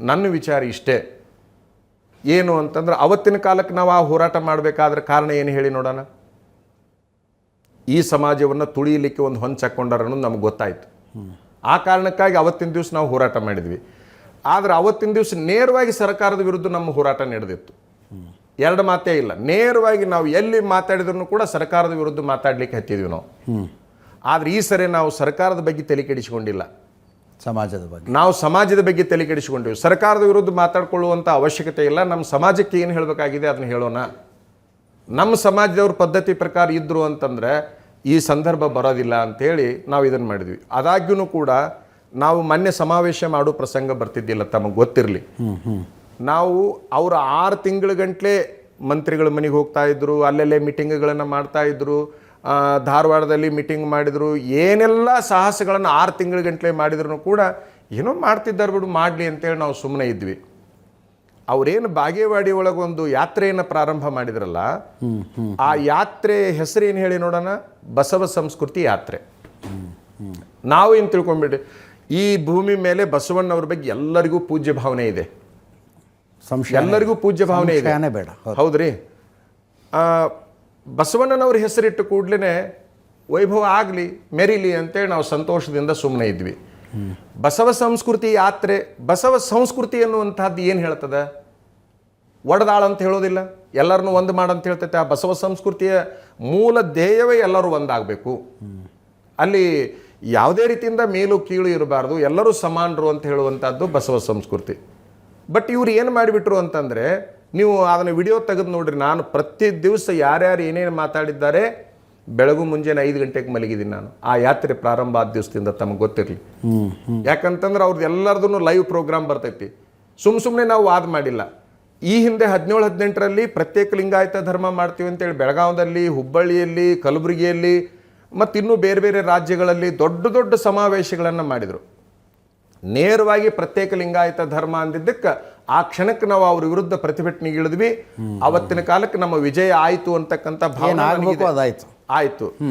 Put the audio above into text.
ನನ್ನ ವಿಚಾರ ಇಷ್ಟೇ. ಏನು ಅಂತಂದ್ರೆ ಅವತ್ತಿನ ಕಾಲಕ್ಕೆ ನಾವು ಆ ಹೋರಾಟ ಮಾಡಬೇಕಾದ್ರೆ ಕಾರಣ ಏನು ಹೇಳಿ ನೋಡೋಣ. ಈ ಸಮಾಜವನ್ನು ತುಳಿಯಲಿಕ್ಕೆ ಒಂದು ಹೊಂಚು ಹಾಕ್ಕೊಂಡಾರ ಅನ್ನೋದು ನಮ್ಗೆ ಗೊತ್ತಾಯಿತು. ಆ ಕಾರಣಕ್ಕಾಗಿ ಅವತ್ತಿನ ದಿವಸ ನಾವು ಹೋರಾಟ ಮಾಡಿದ್ವಿ. ಆದರೆ ಅವತ್ತಿನ ದಿವಸ ನೇರವಾಗಿ ಸರ್ಕಾರದ ವಿರುದ್ಧ ನಮ್ಮ ಹೋರಾಟ ನಡೆದಿತ್ತು. ಎರಡು ಮಾತೇ ಇಲ್ಲ, ನೇರವಾಗಿ ನಾವು ಎಲ್ಲಿ ಮಾತಾಡಿದ್ರು ಕೂಡ ಸರ್ಕಾರದ ವಿರುದ್ಧ ಮಾತಾಡ್ಲಿಕ್ಕೆ ಹತ್ತಿದ್ವಿ ನಾವು. ಆದರೆ ಈ ಸರಿ ನಾವು ಸರ್ಕಾರದ ಬಗ್ಗೆ ತಲೆ ಕೆಡಿಸಿಕೊಂಡಿಲ್ಲ, ಸಮಾಜದ ಬಗ್ಗೆ ನಾವು ಸಮಾಜದ ಬಗ್ಗೆ ತಲೆ ಕೆಡಿಸಿಕೊಂಡಿವಿ. ಸರ್ಕಾರದ ವಿರುದ್ಧ ಮಾತಾಡ್ಕೊಳ್ಳುವಂಥ ಅವಶ್ಯಕತೆ ಇಲ್ಲ. ನಮ್ಮ ಸಮಾಜಕ್ಕೆ ಏನು ಹೇಳಬೇಕಾಗಿದೆ ಅದನ್ನು ಹೇಳೋಣ. ನಮ್ಮ ಸಮಾಜದವ್ರ ಪದ್ಧತಿ ಪ್ರಕಾರ ಇದ್ದರು ಅಂತಂದರೆ ಈ ಸಂದರ್ಭ ಬರೋದಿಲ್ಲ ಅಂಥೇಳಿ ನಾವು ಇದನ್ನು ಮಾಡಿದ್ವಿ. ಆದಾಗ್ಯೂ ಕೂಡ ನಾವು ಮೊನ್ನೆ ಸಮಾವೇಶ ಮಾಡೋ ಪ್ರಸಂಗ ಬರ್ತಿದ್ದಿಲ್ಲ, ತಮಗೆ ಗೊತ್ತಿರಲಿ. ನಾವು ಅವರು 6 ತಿಂಗಳ ಗಂಟಲೆ ಮಂತ್ರಿಗಳ ಮನೆಗೆ ಹೋಗ್ತಾ ಇದ್ರು, ಅಲ್ಲೆಲ್ಲೇ ಮೀಟಿಂಗ್ಗಳನ್ನು ಮಾಡ್ತಾ ಇದ್ರು, ಧಾರವಾಡದಲ್ಲಿ ಮೀಟಿಂಗ್ ಮಾಡಿದರು, ಏನೆಲ್ಲ ಸಾಹಸಗಳನ್ನು 6 ತಿಂಗಳ ಗಂಟಲೆ ಮಾಡಿದ್ರು ಕೂಡ ಏನೋ ಮಾಡ್ತಿದ್ದಾರೆ ಬಿಡು, ಮಾಡಲಿ ಅಂತೇಳಿ ನಾವು ಸುಮ್ಮನೆ ಇದ್ವಿ. ಅವರೇನು ಬಾಗೇವಾಡಿ ಒಳಗೊಂದು ಯಾತ್ರೆಯನ್ನು ಪ್ರಾರಂಭ ಮಾಡಿದ್ರಲ್ಲ, ಆ ಯಾತ್ರೆ ಹೆಸರೇನು ಹೇಳಿ ನೋಡೋಣ, ಬಸವ ಸಂಸ್ಕೃತಿ ಯಾತ್ರೆ. ನಾವು ಏನು ತಿಳ್ಕೊಂಡ್ಬಿಟ್ಟು ಈ ಭೂಮಿ ಮೇಲೆ ಬಸವಣ್ಣವ್ರ ಬಗ್ಗೆ ಎಲ್ಲರಿಗೂ ಪೂಜ್ಯ ಭಾವನೆ ಇದೆ, ಎಲ್ಲರಿಗೂ ಪೂಜ್ಯ ಭಾವನೆ ಇದೆ, ಬೇಡ. ಹೌದ್ರಿ. ಬಸವಣ್ಣನವ್ರ ಹೆಸರಿಟ್ಟು ಕೂಡಲೇ ವೈಭವ ಆಗಲಿ ಮೆರಿಲಿ ಅಂತೇಳಿ ನಾವು ಸಂತೋಷದಿಂದ ಸುಮ್ಮನೆ ಇದ್ವಿ. ಬಸವ ಸಂಸ್ಕೃತಿ ಯಾತ್ರೆ, ಬಸವ ಸಂಸ್ಕೃತಿ ಅನ್ನುವಂಥದ್ದು ಏನು ಹೇಳ್ತದ, ಒಡೆದಾಳ ಅಂತ ಹೇಳೋದಿಲ್ಲ, ಎಲ್ಲರನ್ನೂ ಒಂದು ಮಾಡಂತ ಹೇಳ್ತೈತೆ. ಆ ಬಸವ ಸಂಸ್ಕೃತಿಯ ಮೂಲ ಧ್ಯೇಯವೇ ಎಲ್ಲರೂ ಒಂದಾಗಬೇಕು, ಅಲ್ಲಿ ಯಾವುದೇ ರೀತಿಯಿಂದ ಮೇಲು ಕೀಳು ಇರಬಾರ್ದು, ಎಲ್ಲರೂ ಸಮಾನರು ಅಂತ ಹೇಳುವಂಥದ್ದು ಬಸವ ಸಂಸ್ಕೃತಿ. ಬಟ್ ಇವ್ರು ಏನು ಮಾಡಿಬಿಟ್ರು ಅಂತಂದರೆ, ನೀವು ಅದನ್ನು ವಿಡಿಯೋ ತೆಗೆದು ನೋಡ್ರಿ. ನಾನು ಪ್ರತಿ ದಿವಸ ಯಾರ್ಯಾರು ಏನೇನು ಮಾತಾಡಿದ್ದಾರೆ, ಬೆಳಗು ಮುಂಜಾನೆ 5 ಗಂಟೆಗೆ ಮಲಗಿದ್ದೀನಿ ನಾನು. ಆ ಯಾತ್ರೆ ಪ್ರಾರಂಭ ಆದ ದಿವಸದಿಂದ ತಮಗೆ ಗೊತ್ತಿರಲಿ. ಯಾಕಂತಂದ್ರೆ ಅವ್ರದ್ದು ಎಲ್ಲರದೂ ಲೈವ್ ಪ್ರೋಗ್ರಾಮ್ ಬರ್ತೈತಿ. ಸುಮ್ಮನೆ ನಾವು ವಾದ ಮಾಡಿಲ್ಲ. ಈ ಹಿಂದೆ 17-18ರಲ್ಲಿ ಪ್ರತ್ಯೇಕ ಲಿಂಗಾಯತ ಧರ್ಮ ಮಾಡ್ತೀವಿ ಅಂತೇಳಿ ಬೆಳಗಾವದಲ್ಲಿ, ಹುಬ್ಬಳ್ಳಿಯಲ್ಲಿ, ಕಲಬುರಗಿಯಲ್ಲಿ ಮತ್ತು ಇನ್ನೂ ಬೇರೆ ಬೇರೆ ರಾಜ್ಯಗಳಲ್ಲಿ ದೊಡ್ಡ ದೊಡ್ಡ ಸಮಾವೇಶಗಳನ್ನು ಮಾಡಿದರು. ನೇರವಾಗಿ ಪ್ರತ್ಯೇಕ ಲಿಂಗಾಯತ ಧರ್ಮ ಅಂದಿದ್ದಕ್ಕೆ ಆ ಕ್ಷಣಕ್ಕೆ ನಾವು ಅವ್ರ ವಿರುದ್ಧ ಪ್ರತಿಭಟನೆಗೆ ಇಳಿದ್ವಿ. ಅವತ್ತಿನ ಕಾಲಕ್ಕೆ ನಮ್ಮ ವಿಜಯ ಆಯಿತು ಅಂತಕ್ಕಂಥ ಭಾವನೆ ಆಯಿತು. ಆಯಿತು.